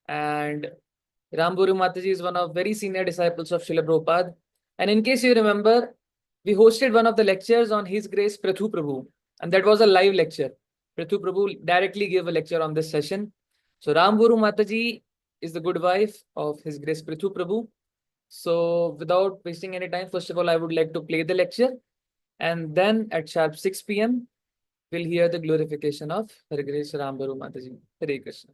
And Rambhoru Mataji is one of very senior disciples of Srila Prabhupada. And in case you remember, we hosted one of the lectures on His Grace Prathu Prabhu, and that was a live lecture. Prathu Prabhu directly gave a lecture on this session. So Rambhoru Mataji is the good wife of His Grace Prathu Prabhu. So without wasting any time, first of all, I would like to play the lecture, and then at sharp 6 p.m., we'll hear the glorification of Her Grace Rambhoru Mataji. Hare Krishna.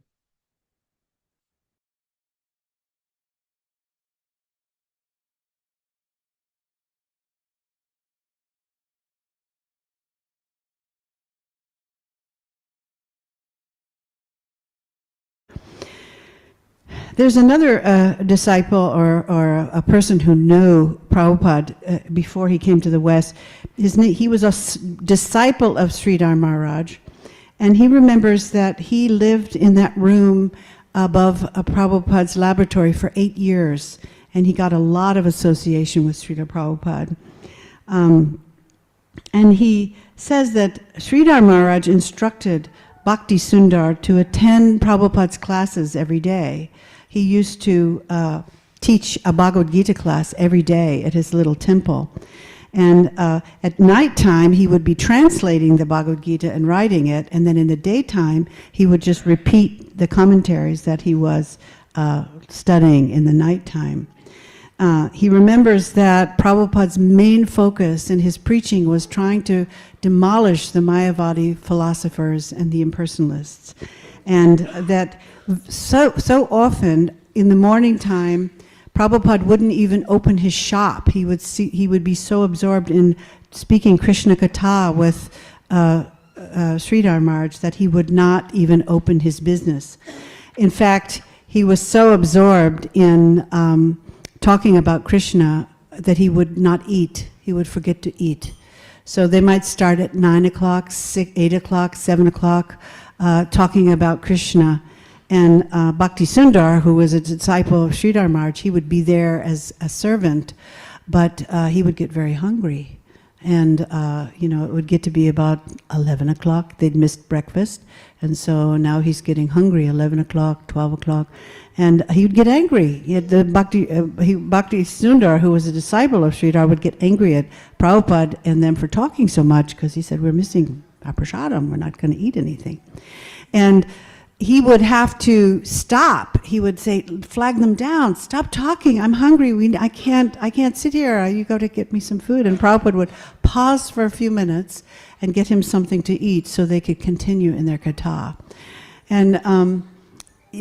There's another disciple or a person who knew Prabhupada before he came to the West. He was a disciple of Sridhar Maharaj, and he remembers that he lived in that room above Prabhupada's laboratory for 8 years, and he got a lot of association with Srila Prabhupada. And he says that Sridhar Maharaj instructed Bhakti Sundar to attend Prabhupada's classes every day. He used to teach a Bhagavad Gita class every day at his little temple. And at nighttime, he would be translating the Bhagavad Gita and writing it, and then in the daytime, he would just repeat the commentaries that he was studying in the nighttime. He remembers that Prabhupada's main focus in his preaching was trying to demolish the Mayavadi philosophers and the impersonalists. And that so often in the morning time, Prabhupada wouldn't even open his shop. He would be so absorbed in speaking Krishna Katha with Sridhar Maharaj that he would not even open his business. In fact, he was so absorbed in talking about Krishna that he would not eat. He would forget to eat. So they might start at 9 o'clock, 8 o'clock, 7 o'clock, talking about Krishna. And Bhakti Sundar, who was a disciple of Sridhar Maharaj, he would be there as a servant, but he would get very hungry. And, it would get to be about 11 o'clock. They'd missed breakfast. And so now he's getting hungry, 11 o'clock, 12 o'clock. And he would get angry. Bhakti Sundar, who was a disciple of Sridhar, would get angry at Prabhupada and them for talking so much, because he said, we're missing our prasadam, we're not going to eat anything. And he would have to stop. He would say, flag them down, stop talking, I'm hungry, I can't sit here, you go to get me some food. And Prabhupada would pause for a few minutes and get him something to eat so they could continue in their katha. And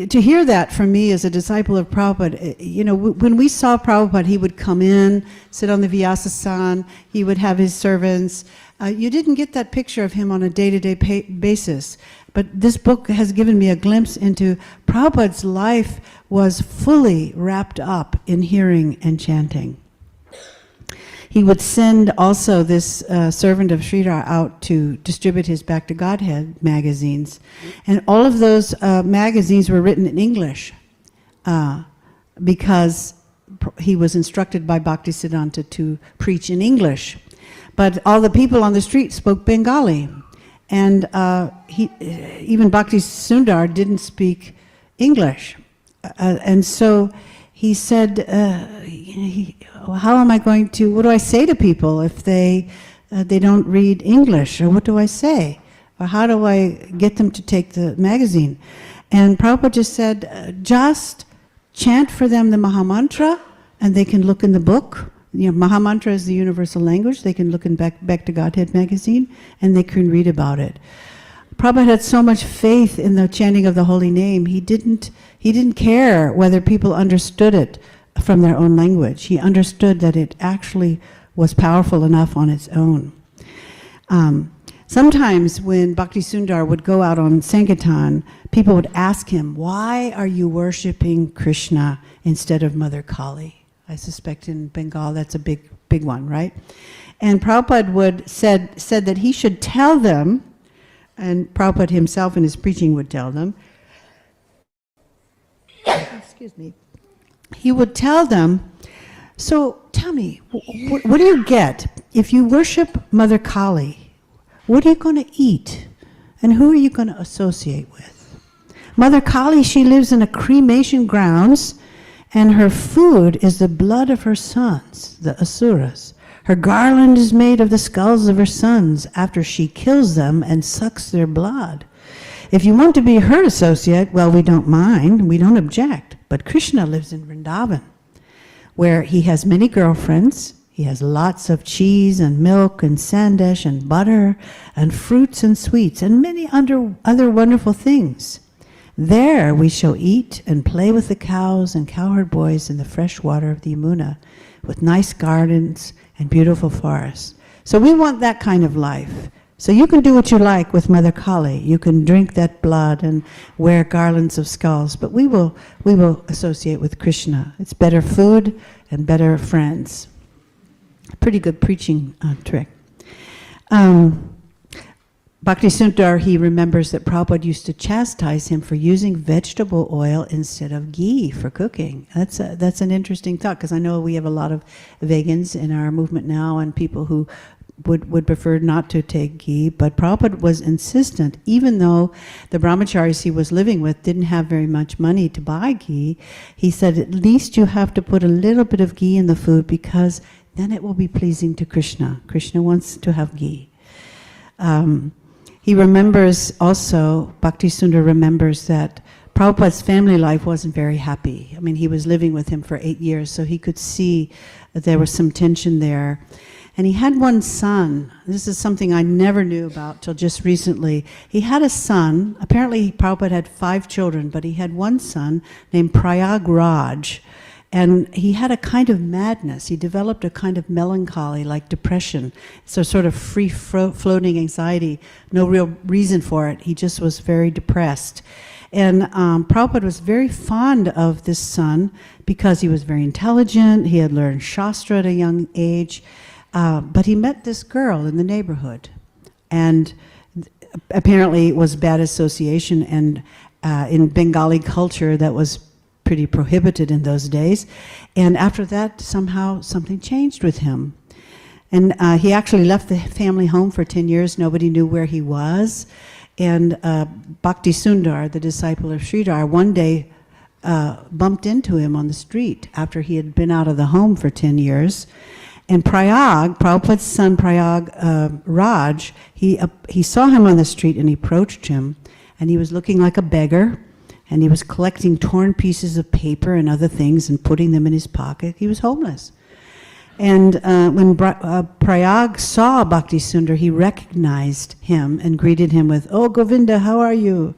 to hear that from me as a disciple of Prabhupada, when we saw Prabhupada, he would come in, sit on the Vyasasan, he would have his servants. You didn't get that picture of him on a day-to-day basis, but this book has given me a glimpse into Prabhupada's life was fully wrapped up in hearing and chanting. He would send also this servant of Sridhar out to distribute his Back to Godhead magazines. And all of those magazines were written in English because he was instructed by Bhaktisiddhanta to preach in English. But all the people on the street spoke Bengali. And even Bhakti Sundar didn't speak English. And so he said, how am I going to, what do I say to people if they don't read English? Or what do I say? Or how do I get them to take the magazine? And Prabhupada just said, just chant for them the Mahamantra, and they can look in the book. Mahamantra is the universal language. They can look in Back to Godhead magazine, and they can read about it. Prabhupada had so much faith in the chanting of the holy name, he didn't care whether people understood it from their own language. He understood that it actually was powerful enough on its own. Sometimes when Bhakti Sundar would go out on Sankirtan, people would ask him, why are you worshiping Krishna instead of Mother Kali? I suspect in Bengal that's a big one, right? And Prabhupada said that he should tell them, and Prabhupada himself in his preaching would tell them, excuse me, he would tell them, so tell me, what do you get if you worship Mother Kali? What are you going to eat? And who are you going to associate with? Mother Kali, she lives in a cremation grounds, and her food is the blood of her sons, the asuras. Her garland is made of the skulls of her sons after she kills them and sucks their blood. If you want to be her associate, well, we don't mind, we don't object. But Krishna lives in Vrindavan, where he has many girlfriends. He has lots of cheese and milk and sandesh and butter and fruits and sweets and many other wonderful things. There we shall eat and play with the cows and cowherd boys in the fresh water of the Yamuna, with nice gardens and beautiful forests. So we want that kind of life. So you can do what you like with Mother Kali. You can drink that blood and wear garlands of skulls, but we will associate with Krishna. It's better food and better friends. Pretty good preaching trick. Bhakti Sundar, he remembers that Prabhupada used to chastise him for using vegetable oil instead of ghee for cooking. That's an interesting thought, because I know we have a lot of vegans in our movement now and people who would prefer not to take ghee, but Prabhupada was insistent, even though the brahmacharis he was living with didn't have very much money to buy ghee. He said, at least you have to put a little bit of ghee in the food, because then it will be pleasing to Krishna. Krishna wants to have ghee. He remembers also, Bhakti Sundar remembers that Prabhupada's family life wasn't very happy. I mean, he was living with him for 8 years, so he could see that there was some tension there. And he had one son. This is something I never knew about till just recently. He had a son. Apparently, Prabhupada had 5 children, but he had one son named Prayagraj. And he had a kind of madness. He developed a kind of melancholy, like depression. So sort of free-floating anxiety, no real reason for it. He just was very depressed. And Prabhupada was very fond of this son because he was very intelligent. He had learned Shastra at a young age. But he met this girl in the neighborhood. And apparently it was bad association. And in Bengali culture, that was pretty prohibited in those days. And after that, somehow something changed with him. And he actually left the family home for 10 years. Nobody knew where he was. And Bhakti Sundar, the disciple of Sridhar, one day bumped into him on the street after he had been out of the home for 10 years. And Prabhupada's son Raj, he saw him on the street and he approached him. And he was looking like a beggar. And he was collecting torn pieces of paper and other things and putting them in his pocket. He was homeless. And when Prayag saw Bhakti Sundar, he recognized him and greeted him with, "Oh, Govinda, how are you?"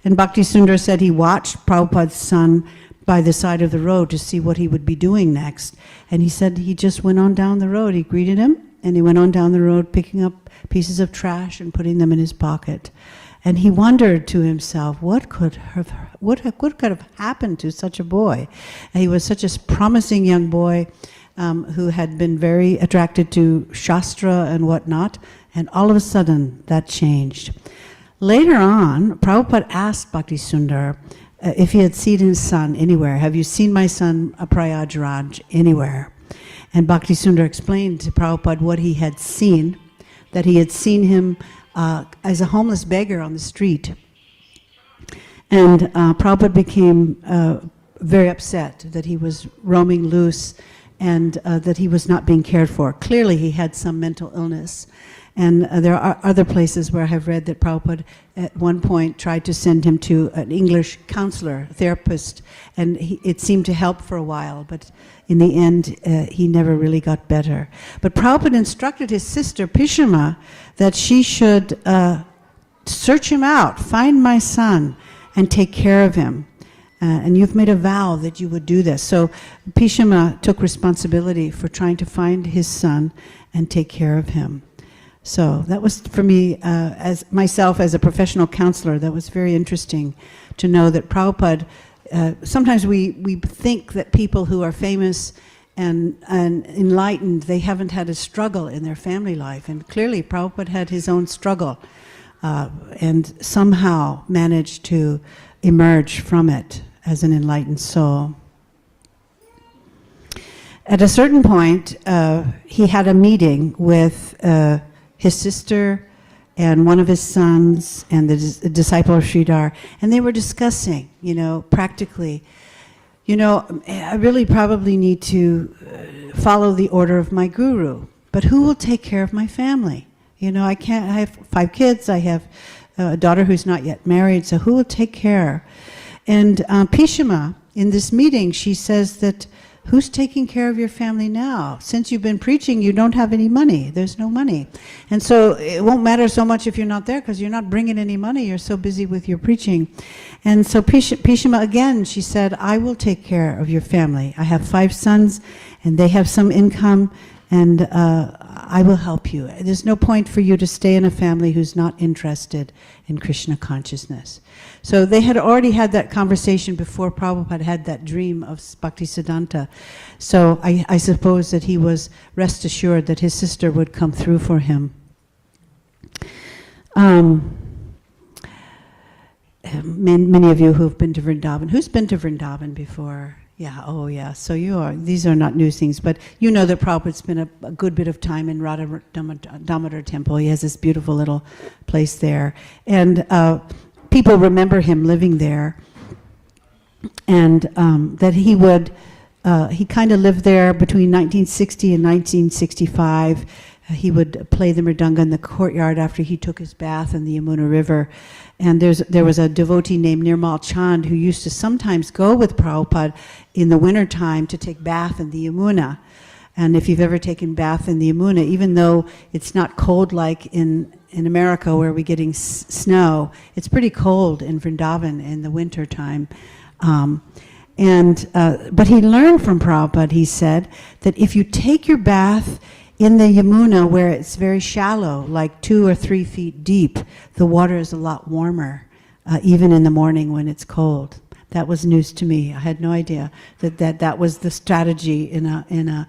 And Bhakti Sundar said he watched Prabhupada's son by the side of the road to see what he would be doing next. And he said he just went on down the road. He greeted him, and he went on down the road picking up pieces of trash and putting them in his pocket. And he wondered to himself, what could have happened to such a boy? And he was such a promising young boy who had been very attracted to Shastra and whatnot, and all of a sudden that changed. Later on, Prabhupada asked Bhakti Sundar if he had seen his son anywhere. Have you seen my son Prayagraj anywhere? And Bhakti Sundar explained to Prabhupada what he had seen, that he had seen him as a homeless beggar on the street. And Prabhupada became very upset that he was roaming loose and that he was not being cared for. Clearly he had some mental illness. And there are other places where I have read that Prabhupada at one point tried to send him to an English counselor, therapist, and it seemed to help for a while, but in the end he never really got better. But Prabhupada instructed his sister Pishama that she should search him out, find my son, and take care of him. And you've made a vow that you would do this. So Pishama took responsibility for trying to find his son and take care of him. So that was, for me, as myself as a professional counselor, that was very interesting to know that Prabhupada, sometimes we think that people who are famous and enlightened, they haven't had a struggle in their family life. And clearly Prabhupada had his own struggle and somehow managed to emerge from it as an enlightened soul. At a certain point, he had a meeting with his sister and one of his sons and the disciple of Sridhar, and they were discussing, practically, I really probably need to follow the order of my guru, but who will take care of my family? I have 5 kids, I have a daughter who's not yet married, so who will take care? And Pishima, in this meeting, she says that, who's taking care of your family now? Since you've been preaching, you don't have any money. There's no money. And so it won't matter so much if you're not there, because you're not bringing any money. You're so busy with your preaching. And so Pishima, again, she said, I will take care of your family. I have 5 sons, and they have some income, and I will help you. There's no point for you to stay in a family who's not interested in Krishna consciousness. So they had already had that conversation before Prabhupada had that dream of Bhaktisiddhanta. So I suppose that he was rest assured that his sister would come through for him. Many of you who've been to Vrindavan. Who's been to Vrindavan before? Yeah, oh yeah, so these are not new things, but you know that Prabhupada's spent a good bit of time in Radha Damodar Temple. He has this beautiful little place there. And people remember him living there. And that he kind of lived there between 1960 and 1965. He would play the mridanga in the courtyard after he took his bath in the Yamuna River. And there was a devotee named Nirmal Chand who used to sometimes go with Prabhupada in the wintertime to take bath in the Yamuna. And if you've ever taken bath in the Yamuna, even though it's not cold like in America where we're getting snow, it's pretty cold in Vrindavan in the winter time. But he learned from Prabhupada, he said, that if you take your bath in the Yamuna, where it's very shallow, like 2 or 3 feet deep, the water is a lot warmer, even in the morning when it's cold. That was news to me. I had no idea that was the strategy in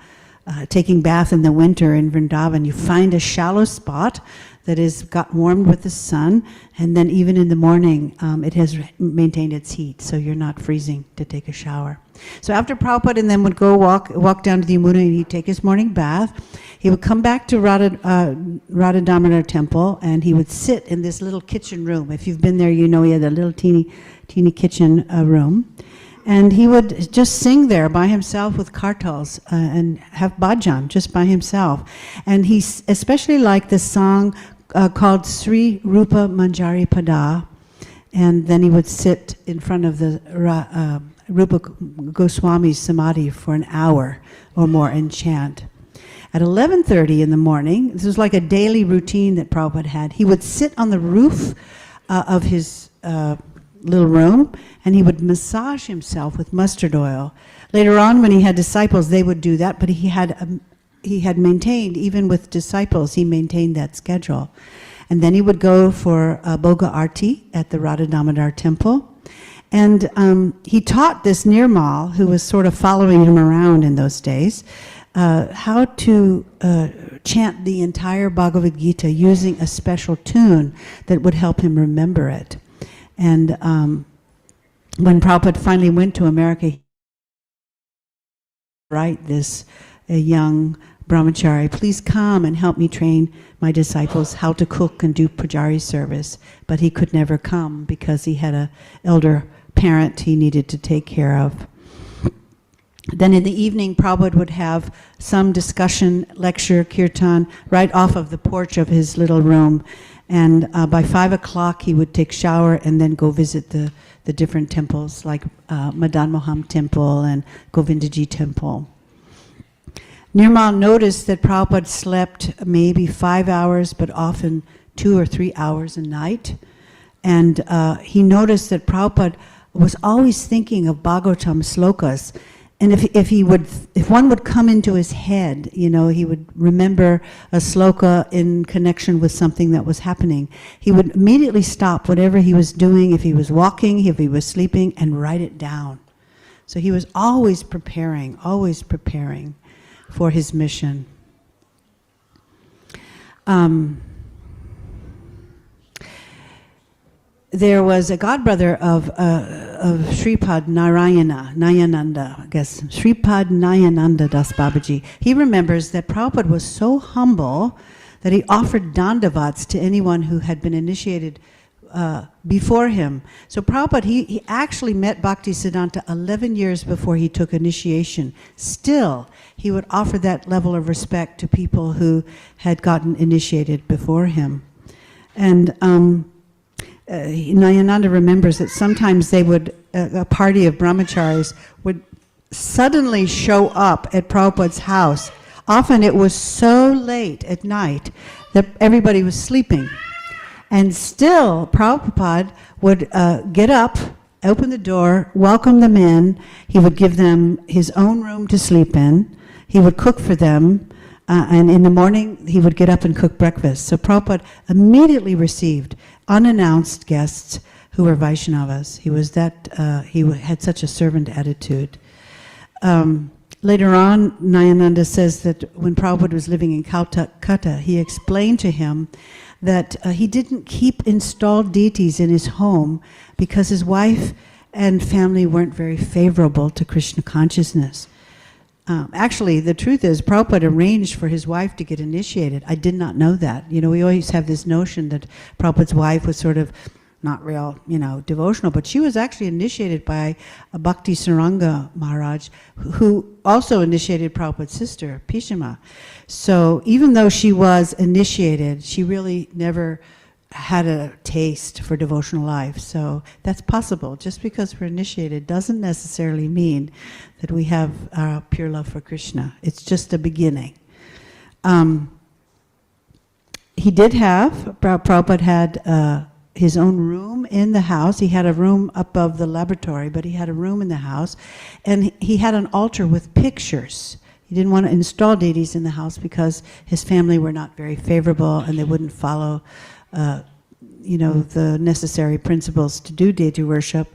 taking bath in the winter in Vrindavan. You find a shallow spot that is got warmed with the sun, and then even in the morning, it has maintained its heat, so you're not freezing to take a shower. So after Prabhupada and then would go walk down to the Yamuna and he'd take his morning bath, he would come back to Radha Damodar Temple, and he would sit in this little kitchen room. If you've been there, you know he had a little teeny kitchen room. And he would just sing there by himself with kirtans and have bhajan just by himself. And he especially liked this song called Sri Rupa Manjari Pada. And then he would sit in front of the Rupa Goswami's samadhi for an hour or more and chant. At 11:30 in the morning, this was like a daily routine that Prabhupada had, he would sit on the roof of his little room, and he would massage himself with mustard oil. Later on, when he had disciples, they would do that, but he had maintained, even with disciples, he maintained that schedule. And then he would go for Bhoga Arti at the Radha Damodar Temple. And he taught this Nirmal, who was sort of following him around in those days, how to chant the entire Bhagavad Gita using a special tune that would help him remember it. And when Prabhupada finally went to America, he write this young brahmachari, please come and help me train my disciples how to cook and do pujari service. But he could never come because he had an elder parent he needed to take care of. Then in the evening, Prabhupada would have some discussion, lecture, kirtan, right off of the porch of his little room. And by 5 o'clock, he would take shower and then go visit the different temples, like Madan Moham Temple and Govindaji Temple. Nirmal noticed that Prabhupada slept maybe 5 hours, but often 2 or 3 hours a night. And he noticed that Prabhupada was always thinking of Bhagavatam slokas. And if one would come into his head, he would remember a sloka in connection with something that was happening. He would immediately stop whatever he was doing, if he was walking, if he was sleeping, and write it down. So he was always preparing for his mission. There was a godbrother of Sripad Nayananda, I guess, Sripad Nayananda Das Babaji. He remembers that Prabhupada was so humble that he offered dandavats to anyone who had been initiated before him. So Prabhupada, he actually met Bhaktisiddhanta 11 years before he took initiation. Still, he would offer that level of respect to people who had gotten initiated before him. And Nayananda remembers that sometimes they would, a party of brahmacharis would suddenly show up at Prabhupada's house. Often it was so late at night that everybody was sleeping. And still, Prabhupada would get up, open the door, welcome them in. He would give them his own room to sleep in. He would cook for them. And in the morning, he would get up and cook breakfast. So Prabhupada immediately received unannounced guests who were Vaishnavas. He was he had such a servant attitude. Later on, Nayananda says that when Prabhupada was living in Calcutta, he explained to him that he didn't keep installed deities in his home because his wife and family weren't very favorable to Krishna consciousness. Actually, the truth is, Prabhupada arranged for his wife to get initiated. I did not know that. You know, we always have this notion that Prabhupada's wife was sort of not real, devotional, but she was actually initiated by a Bhakti Saranga Maharaj, who also initiated Prabhupada's sister, Pishima. So even though she was initiated, she really never had a taste for devotional life. So that's possible. Just because we're initiated doesn't necessarily mean that we have pure love for Krishna. It's just a beginning. He did have, Prabhupada had his own room in the house. He had a room above the laboratory, but he had a room in the house. And he had an altar with pictures. He didn't want to install deities in the house because his family were not very favorable and they wouldn't follow the necessary principles to do deity worship.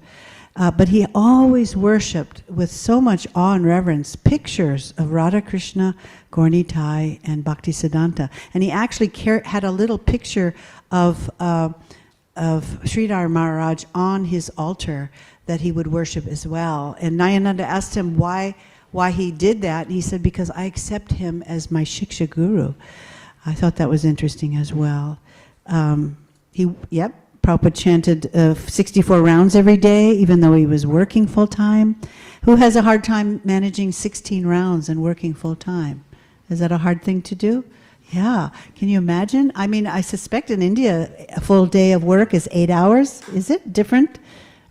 But he always worshipped with so much awe and reverence pictures of Radha Krishna, Gaura-Nitai, and Bhaktisiddhanta. And he actually had a little picture of Sridhar Maharaj on his altar that he would worship as well. And Nayananda asked him why he did that. And he said, because I accept him as my Shiksha Guru. I thought that was interesting as well. Prabhupada chanted 64 rounds every day, even though he was working full-time. Who has a hard time managing 16 rounds and working full-time? Is that a hard thing to do? Yeah. Can you imagine? I mean, I suspect in India, a full day of work is 8 hours. Is it different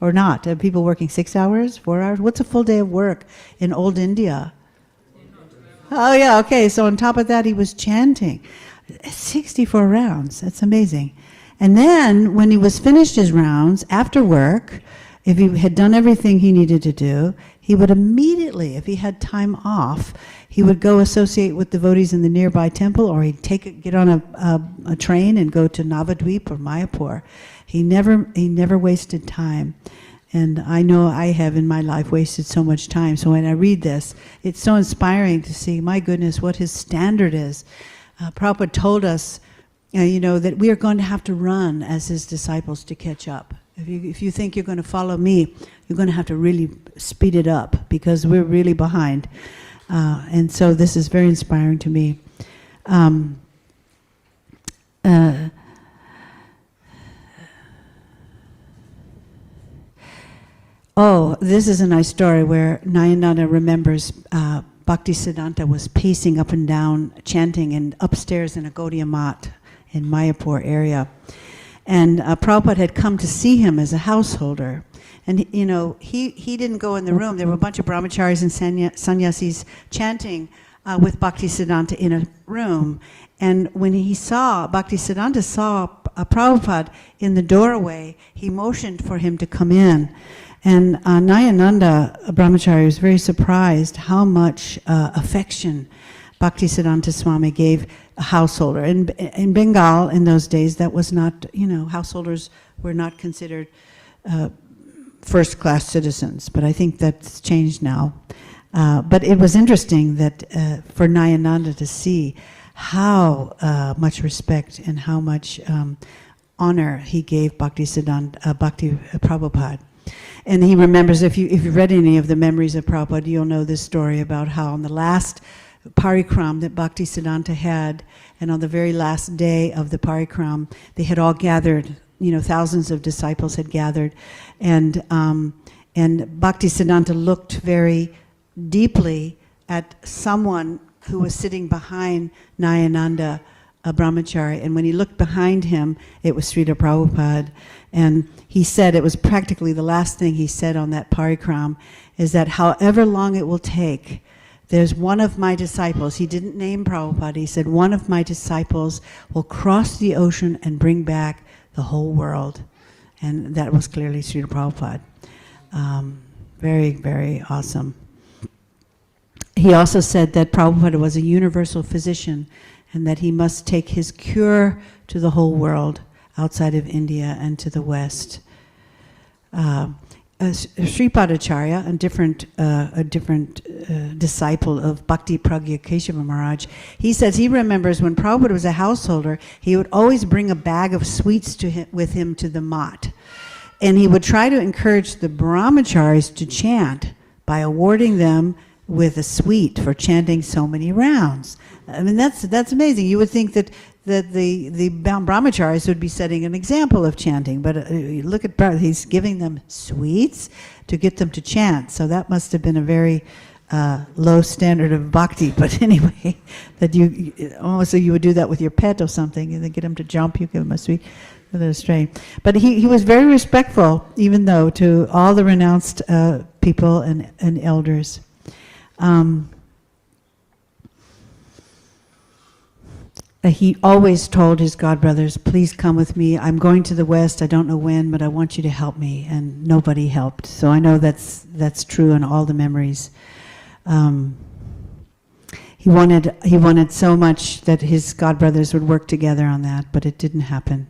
or not? Are people working 6 hours, 4 hours? What's a full day of work in old India? Oh, yeah, okay. So on top of that, he was chanting 64 rounds. That's amazing. And then when he was finished his rounds, after work, if he had done everything he needed to do, he would immediately, if he had time off, he would go associate with devotees in the nearby temple, or he'd get on a train and go to Navadvip or Mayapur. He never wasted time. And I know I have in my life wasted so much time. So when I read this, it's so inspiring to see, my goodness, what his standard is. Prabhupada told us, that we are going to have to run as his disciples to catch up. If you think you're going to follow me, you're going to have to really speed it up because we're really behind. And so this is very inspiring to me. This is a nice story where Nayananda remembers Bhaktisiddhanta was pacing up and down, chanting upstairs in a Gaudiya Mat in Mayapur area. And Prabhupada had come to see him as a householder. And he didn't go in the room. There were a bunch of brahmacharis and sannyasis chanting with Bhaktisiddhanta in a room. And when Bhaktisiddhanta saw Prabhupada in the doorway, he motioned for him to come in. And Nayananda, a brahmachari, was very surprised how much affection Bhaktisiddhanta Swami gave a householder. In Bengal, in those days, that was not, householders were not considered first-class citizens, but I think that's changed now. But it was interesting that for Nayananda to see how much respect and how much honor he gave Bhakti Prabhupada. And he remembers, if you've read any of the memories of Prabhupada, you'll know this story about how on the last parikram that Bhaktisiddhanta had, and on the very last day of the parikram, they had all gathered, thousands of disciples had gathered, and Bhaktisiddhanta looked very deeply at someone who was sitting behind Nayananda, a brahmachari, and when he looked behind him, it was Srila Prabhupada, and he said, it was practically the last thing he said on that parikram, is that however long it will take, there's one of my disciples, he didn't name Prabhupada, he said, one of my disciples will cross the ocean and bring back the whole world. And that was clearly Srila Prabhupada. Very, very awesome. He also said that Prabhupada was a universal physician and that he must take his cure to the whole world outside of India and to the West. Sripadacharya, a different disciple of Bhakti Pragya Keshava Maharaj, he says he remembers when Prabhupada was a householder, he would always bring a bag of sweets with him to the mat. And he would try to encourage the brahmacharis to chant by awarding them with a sweet for chanting so many rounds. I mean, that's amazing. You would think that the brahmacharis would be setting an example of chanting, but look at Prabhupada, he's giving them sweets to get them to chant. So that must have been a very low standard of bhakti. But anyway, that you almost so you would do that with your pet or something, and then get him to jump, you give him a sweet. Strange. But he was very respectful, even though, to all the renounced people and elders. He always told his godbrothers, please come with me. I'm going to the West. I don't know when, but I want you to help me. And nobody helped. So I know that's true in all the memories. He wanted so much that his godbrothers would work together on that, but it didn't happen.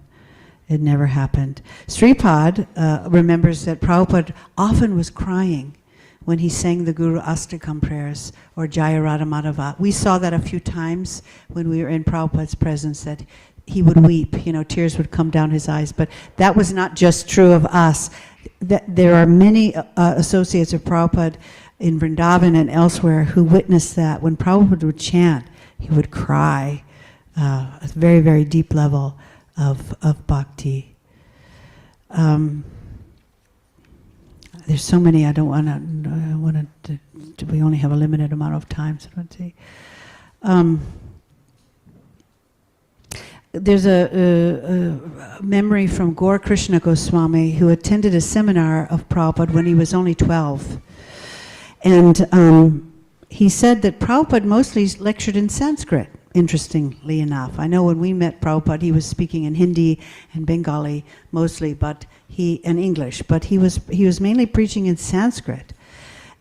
It never happened. Sripad remembers that Prabhupada often was crying when he sang the Guru Astakam prayers or Jaya Radha Madhava. We saw that a few times when we were in Prabhupada's presence, that he would weep, tears would come down his eyes. But that was not just true of us. There are many associates of Prabhupada in Vrindavan and elsewhere who witnessed that. When Prabhupada would chant, he would cry at a very, very deep level of bhakti. There's so many. I want to. We only have a limited amount of time, so let's see. There's a memory from Gaur Krishna Goswami, who attended a seminar of Prabhupada when he was only 12, and he said that Prabhupada mostly lectured in Sanskrit. Interestingly enough, I know when we met Prabhupada, he was speaking in Hindi and Bengali mostly, and English, but he was mainly preaching in Sanskrit.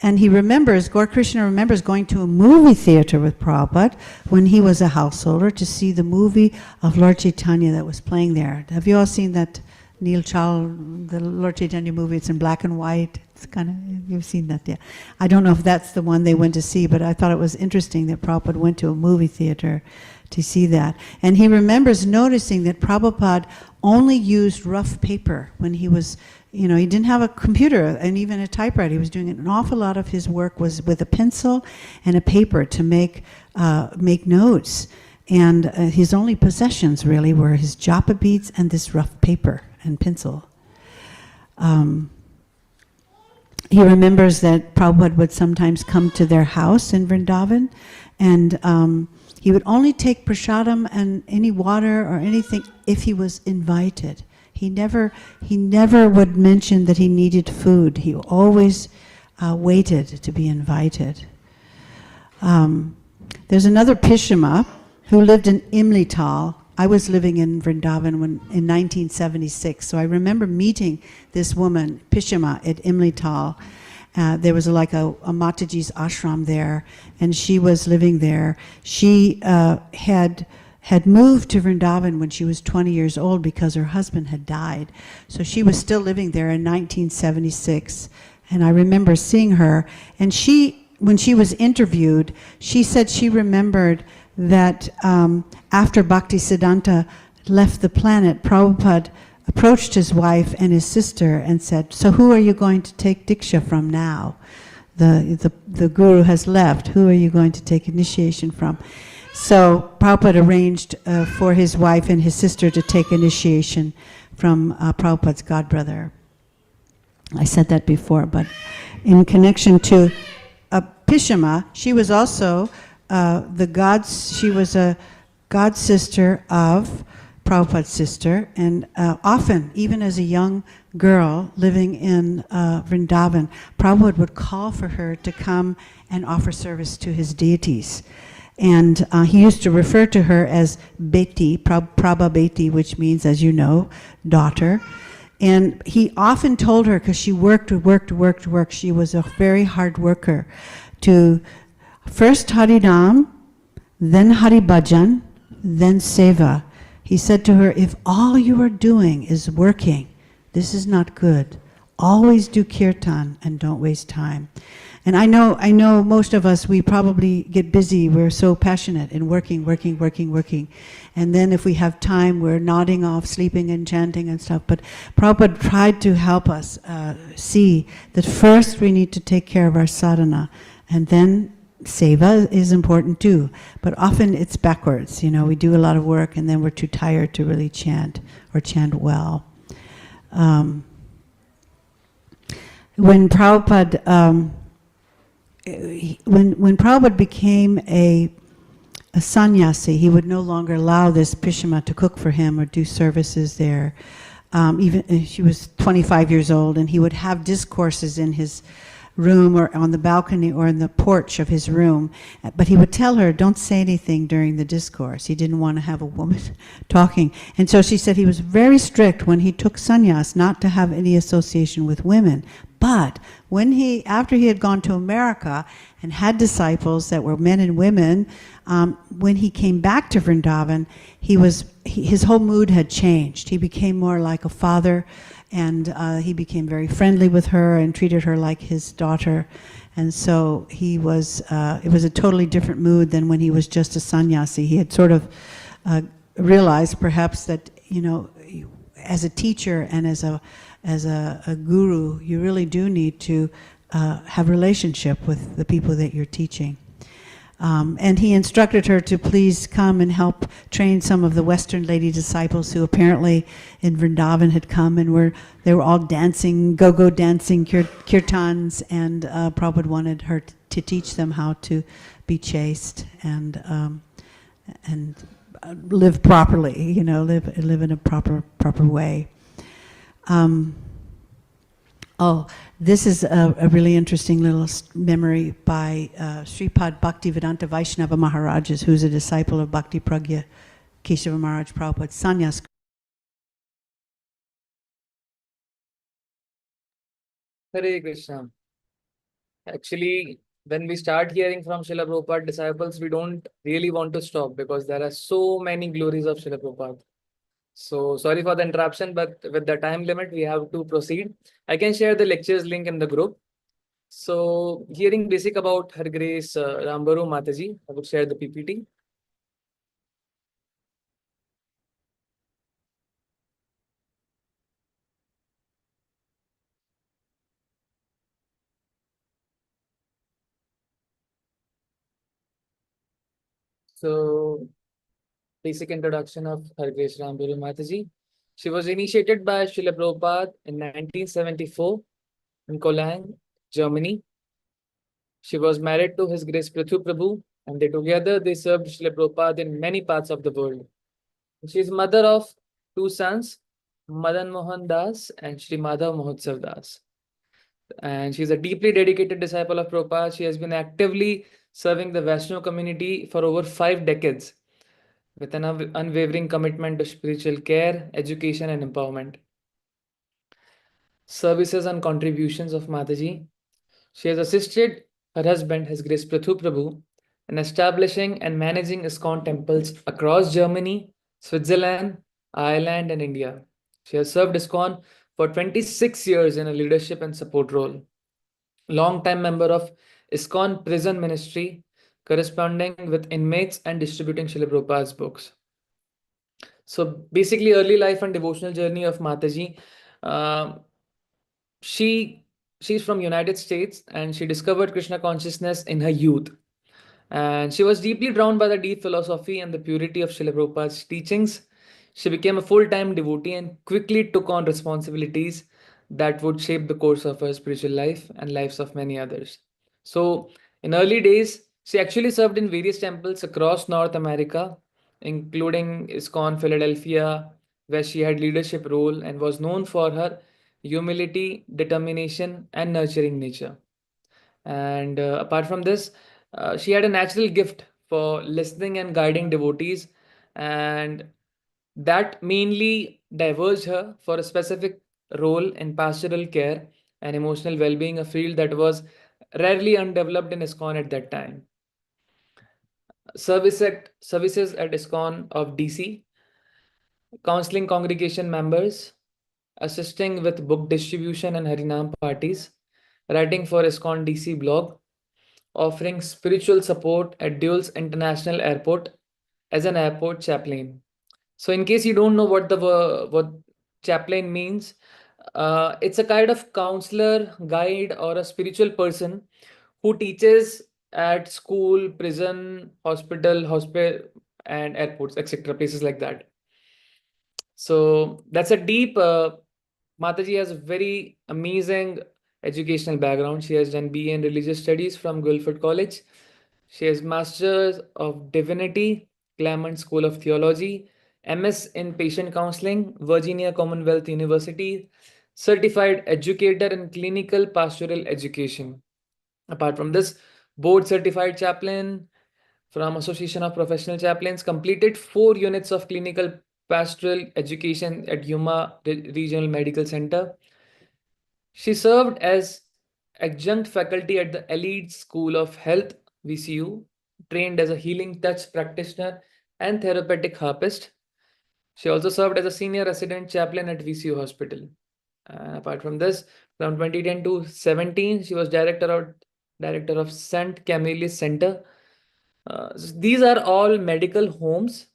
And he remembers, Gaur Krishna remembers going to a movie theater with Prabhupada when he was a householder to see the movie of Lord Chaitanya that was playing there. Have you all seen that Neil Chal, the Lord Chaitanya movie? It's in black and white. It's you've seen that, yeah. I don't know if that's the one they went to see, but I thought it was interesting that Prabhupada went to a movie theater to see that. And he remembers noticing that Prabhupada only used rough paper when he was, he didn't have a computer and even a typewriter. He was doing an awful lot of his work was with a pencil and a paper to make notes. And his only possessions really were his japa beads and this rough paper and pencil. He remembers that Prabhupada would sometimes come to their house in Vrindavan, and he would only take prasadam and any water or anything if he was invited. He never would mention that he needed food. He always waited to be invited. There's another Pishama who lived in Imlital. I was living in Vrindavan in 1976, so I remember meeting this woman, Pishama, at Imlital. There was like a Mataji's ashram there, and she was living there. She had moved to Vrindavan when she was 20 years old because her husband had died. So she was still living there in 1976, and I remember seeing her. And when she was interviewed, she said she remembered that after Bhaktisiddhanta left the planet, Prabhupada approached his wife and his sister and said, so who are you going to take Diksha from now? the guru has left. Who are you going to take initiation from? So Prabhupada arranged for his wife and his sister to take initiation from Prabhupada's godbrother. I said that before, but in connection to Pishama, she was also she was a god sister of Prabhupada's sister, and often, even as a young girl living in Vrindavan, Prabhupada would call for her to come and offer service to his deities. And he used to refer to her as Beti, Prabha Beti, which means, as you know, daughter. And he often told her, because she worked, she was a very hard worker, to first Harinam, then Hari Bhajan, then Seva. He said to her, if all you are doing is working, this is not good. Always do kirtan and don't waste time. And I know most of us, we probably get busy. We're so passionate in working. And then if we have time, we're nodding off, sleeping and chanting and stuff. But Prabhupada tried to help us see that first we need to take care of our sadhana, and then seva is important too. But often it's backwards. You know, we do a lot of work and then we're too tired to really chant or chant well. When Prabhupada when Prabhupada became a sannyasi, he would no longer allow this Pishama to cook for him or do services there. Even she was 25 years old, and he would have discourses in his room or on the balcony or in the porch of his room. But he would tell her, don't say anything during the discourse. He didn't want to have a woman talking. And so she said he was very strict when he took sannyas not to have any association with women. But after he had gone to America and had disciples that were men and women, when he came back to Vrindavan, his whole mood had changed. He became more like a father, and he became very friendly with her and treated her like his daughter. And so it was a totally different mood than when he was just a sannyasi. He had sort of realized perhaps that, you know, as a teacher and as a guru, you really do need to have relationship with the people that you're teaching. And he instructed her to please come and help train some of the Western lady disciples who apparently in Vrindavan had come, and they were all dancing, go-go dancing, kirtans, and Prabhupada wanted her to teach them how to be chaste and live properly, you know, live in a proper way. This is a really interesting little memory by Sripad Bhaktivedanta Vaishnava Maharajas, who's a disciple of Bhakti Pragya Keshava Maharaj Prabhupada, sannyas. Hare Krishna. Actually, when we start hearing from Srila Prabhupada disciples, we don't really want to stop because there are so many glories of Srila Prabhupada. So sorry for the interruption, but with the time limit, we have to proceed. I can share the lectures link in the group. So hearing basic about Her Grace Rambhoru Mataji, I would share the PPT. So basic introduction of Her Grace Rambhoru Mataji. She was initiated by Srila Prabhupada in 1974 in Cologne, Germany. She was married to His Grace Prithu Prabhu, and together they served Srila Prabhupada in many parts of the world. She is mother of two sons, Madan Mohan Das and Shri Madhav Mahotsav Das. And she's a deeply dedicated disciple of Prabhupada. She has been actively serving the Vaishnav community for over 5 decades with an unwavering commitment to spiritual care, education, and empowerment. Services and contributions of Mataji. She has assisted her husband, His Grace Prithu Prabhu, in establishing and managing ISKCON temples across Germany, Switzerland, Ireland, and India. She has served ISKCON for 26 years in a leadership and support role. Long-time member of ISKCON Prison Ministry, corresponding with inmates and distributing Srila Prabhupada's books. So basically, early life and devotional journey of Mataji. She she's from United States, and she discovered Krishna consciousness in her youth. And she was deeply drawn by the deep philosophy and the purity of Srila Prabhupada's teachings. She became a full-time devotee and quickly took on responsibilities that would shape the course of her spiritual life and lives of many others. So, in early days, she actually served in various temples across North America, including ISKCON Philadelphia, where she had leadership role and was known for her humility, determination, and nurturing nature. And apart from this, she had a natural gift for listening and guiding devotees, and that mainly diverged her for a specific role in pastoral care and emotional well-being, a field that was rarely undeveloped in ISKCON at that time. Services at ISKCON of DC, counseling congregation members, assisting with book distribution and Harinam parties, writing for ISKCON DC blog, offering spiritual support at Dulles International Airport as an airport chaplain. So, in case you don't know what what chaplain means, it's a kind of counselor, guide, or a spiritual person who teaches at school, prison, hospital, and airports, etc., places like that. So that's a deep. Mataji has a very amazing educational background. She has done BA in religious studies from Guildford College. She has Masters of Divinity, Claremont School of Theology, MS in Patient Counseling, Virginia Commonwealth University, Certified Educator in Clinical Pastoral Education. Apart from this, Board Certified Chaplain from Association of Professional Chaplains, completed 4 units of clinical pastoral education at Yuma Regional Medical Center. She served as adjunct faculty at the Elite School of Health, VCU, trained as a healing touch practitioner and therapeutic harpist. She also served as a senior resident chaplain at VCU Hospital. Apart from this, from 2010 to 17, she was director of St. Camillus Center. These are all medical homes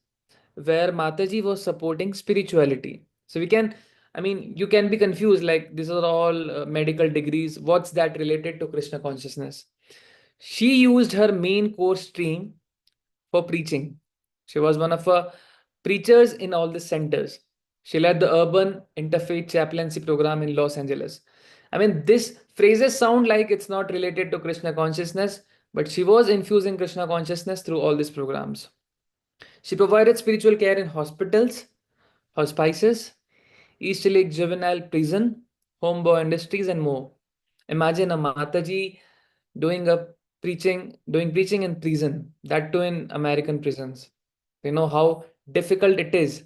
where Mataji was supporting spirituality. So we can, I mean, you can be confused like these are all medical degrees. What's that related to Krishna consciousness? She used her main course stream for preaching. She was one of the preachers in all the centers. She led the urban interfaith chaplaincy program in Los Angeles. I mean, these phrases sound like it's not related to Krishna consciousness, but she was infusing Krishna consciousness through all these programs. She provided spiritual care in hospitals, hospices, East Lake Juvenile Prison, Homeboy Industries, and more. Imagine a Mataji doing preaching in prison, that too in American prisons. You know how difficult it is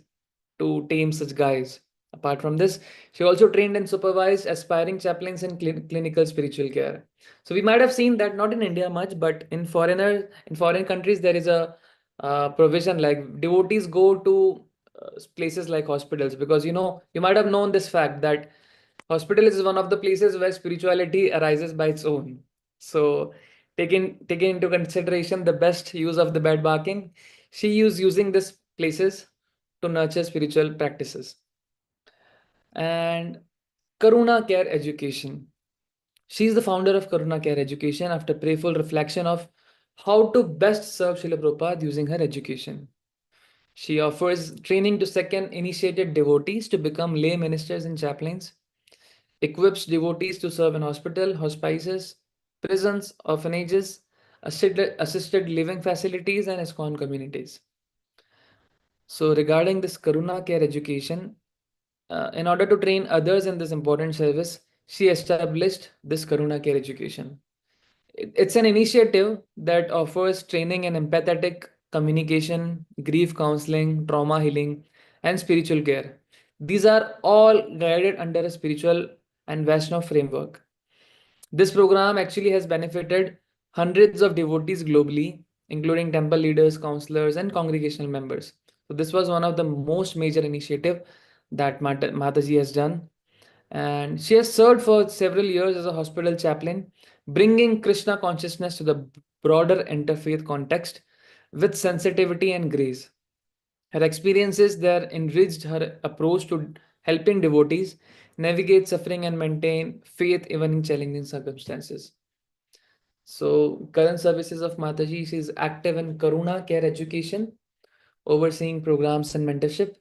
to tame such guys. Apart from this, she also trained and supervised aspiring chaplains in clinical spiritual care. So we might have seen that not in India much, but in foreign countries there is a provision like devotees go to places like hospitals, because you might have known this fact that hospital is one of the places where spirituality arises by its own. So taking into consideration the best use of the bed barking, she is using these places to nurture spiritual practices. And Karuna Care Education. She is the founder of Karuna Care Education after prayerful reflection of how to best serve Srila Prabhupada using her education. She offers training to second initiated devotees to become lay ministers and chaplains, equips devotees to serve in hospital, hospices, prisons, orphanages, assisted living facilities, and ISKCON communities. So, regarding this Karuna Care Education, in order to train others in this important service, she established this Karuna Care Education. It's an initiative that offers training in empathetic communication, grief counseling, trauma healing, and spiritual care. These are all guided under a spiritual and Vaishnava framework. This program actually has benefited hundreds of devotees globally, including temple leaders, counselors, and congregational members. So this was one of the most major initiative that Mataji has done. And she has served for several years as a hospital chaplain, bringing Krishna consciousness to the broader interfaith context with sensitivity and grace. Her experiences there enriched her approach to helping devotees navigate suffering and maintain faith even in challenging circumstances. So, current services of Mataji, she is active in Karuna Care Education, overseeing programs and mentorship.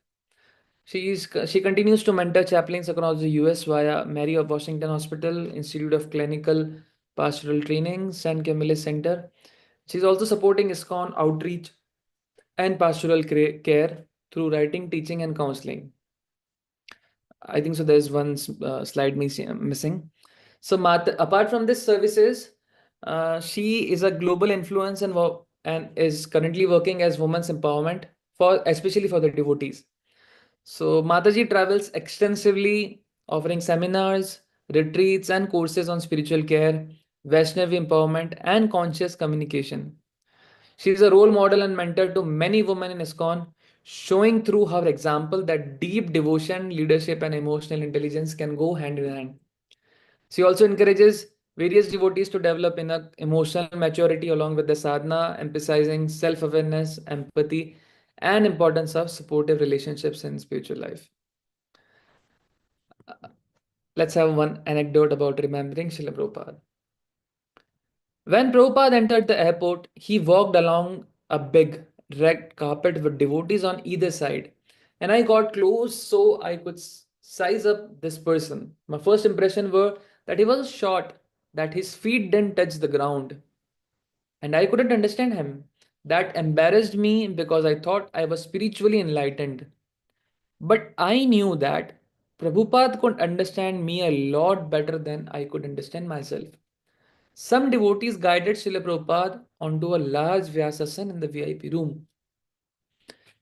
She continues to mentor chaplains across the US via Mary of Washington Hospital, Institute of Clinical Pastoral Training, San Camillus Center. She's also supporting ISKCON outreach and pastoral care through writing, teaching, and counseling. I think so. There's one slide missing. So, apart from this services, she is a global influence and is currently working as women's empowerment for especially for the devotees. So, Mataji travels extensively, offering seminars, retreats, and courses on spiritual care, Vaishnavi empowerment, and conscious communication. She is a role model and mentor to many women in ISKCON, showing through her example that deep devotion, leadership, and emotional intelligence can go hand in hand. She also encourages various devotees to develop inner emotional maturity along with the sadhana, emphasizing self awareness, empathy, and importance of supportive relationships in spiritual life. Let's have one anecdote about remembering Srila Prabhupada. When Prabhupada entered the airport, he walked along a big red carpet with devotees on either side. And I got close so I could size up this person. My first impression were that he was short, that his feet didn't touch the ground. And I couldn't understand him. That embarrassed me because I thought I was spiritually enlightened. But I knew that Prabhupada could understand me a lot better than I could understand myself. Some devotees guided Srila Prabhupada onto a large Vyasasan in the VIP room.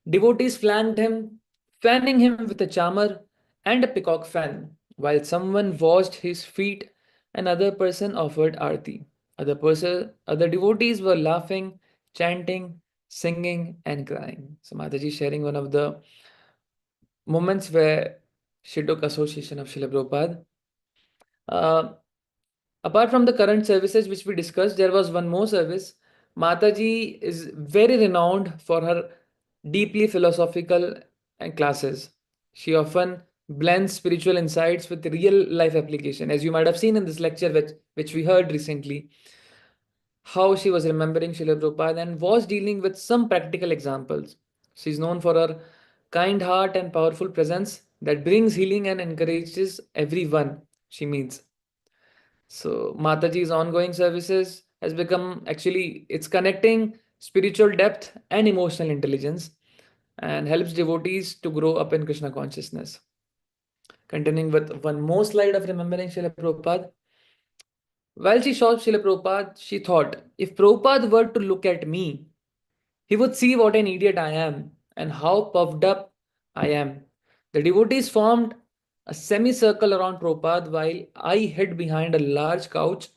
Devotees flanked him, fanning him with a chamar and a peacock fan, while someone washed his feet. Another person offered arti. Other devotees were laughing, chanting, singing, and crying. So Mataji sharing one of the moments where she took association of Srila Prabhupada. Uh, Apart from the current services which we discussed, there was one more service. Mataji is very renowned for her deeply philosophical classes. She often blends spiritual insights with real life application. As you might have seen in this lecture, which we heard recently, how she was remembering Srila Prabhupada and was dealing with some practical examples. She's known for her kind heart and powerful presence that brings healing and encourages everyone she meets. So Mataji's ongoing services has become actually it's connecting spiritual depth and emotional intelligence and helps devotees to grow up in Krishna consciousness. Continuing with one more slide of remembering Srila Prabhupada. While she saw Srila Prabhupada, she thought, if Prabhupada were to look at me, he would see what an idiot I am and how puffed up I am. The devotees formed a semicircle around Prabhupada while I hid behind a large couch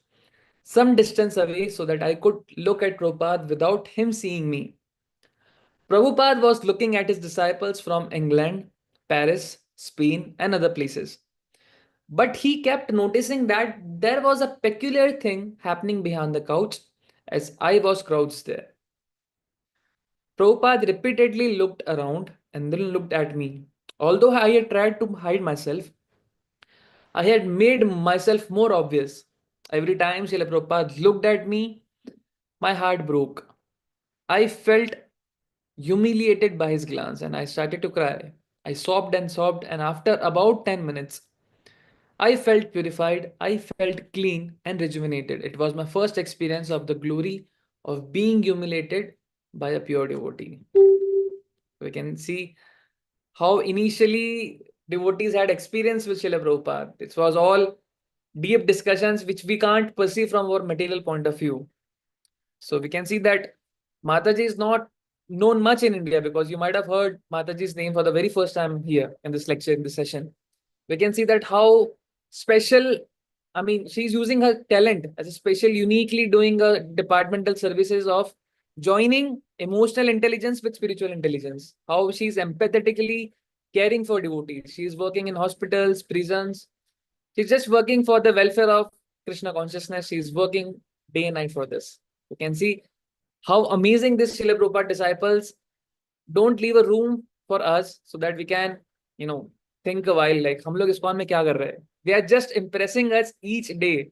some distance away so that I could look at Prabhupada without him seeing me. Prabhupada was looking at his disciples from England, Paris, Spain, and other places. But he kept noticing that there was a peculiar thing happening behind the couch as I was crouched there. Prabhupada repeatedly looked around and then looked at me. Although I had tried to hide myself, I had made myself more obvious. Every time Srila Prabhupada looked at me, my heart broke. I felt humiliated by his glance and I started to cry. I sobbed, and after about 10 minutes, I felt purified, I felt clean and rejuvenated. It was my first experience of the glory of being humiliated by a pure devotee. We can see how initially devotees had experience with Srila Prabhupada. It was all deep discussions which we can't perceive from our material point of view. So we can see that Mataji is not known much in India because you might have heard Mataji's name for the very first time here in this lecture, in this session. We can see that how special, I mean, she's using her talent as a special, uniquely doing a departmental services of joining emotional intelligence with spiritual intelligence. How she's empathetically caring for devotees. She's working in hospitals, prisons. She's just working for the welfare of Krishna consciousness. She's working day and night for this. You can see how amazing this Srila Prabhupada disciples don't leave a room for us so that we can, you know, think a while, like हम लोग ISKCON में क्या कर रहे हैं? They are just impressing us each day.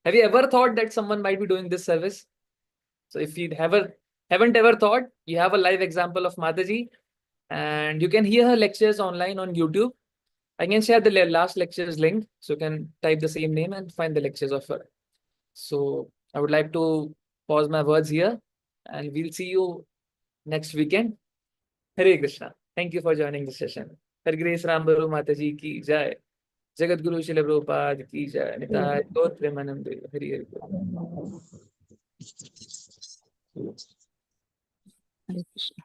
Have you ever thought that someone might be doing this service? So if you haven't ever thought, you have a live example of Mataji, and you can hear her lectures online on YouTube. I can share the last lectures link, so you can type the same name and find the lectures of her. So I would like to pause my words here, and we'll see you next weekend. Hare Krishna. Thank you for joining this session. Her Grace Rambhoru Mataji ki jai. Jagat Guru Srila Prabhupada ki jai. Nitai Gaur Premanande. Hari Hari Bol. Hare Krishna.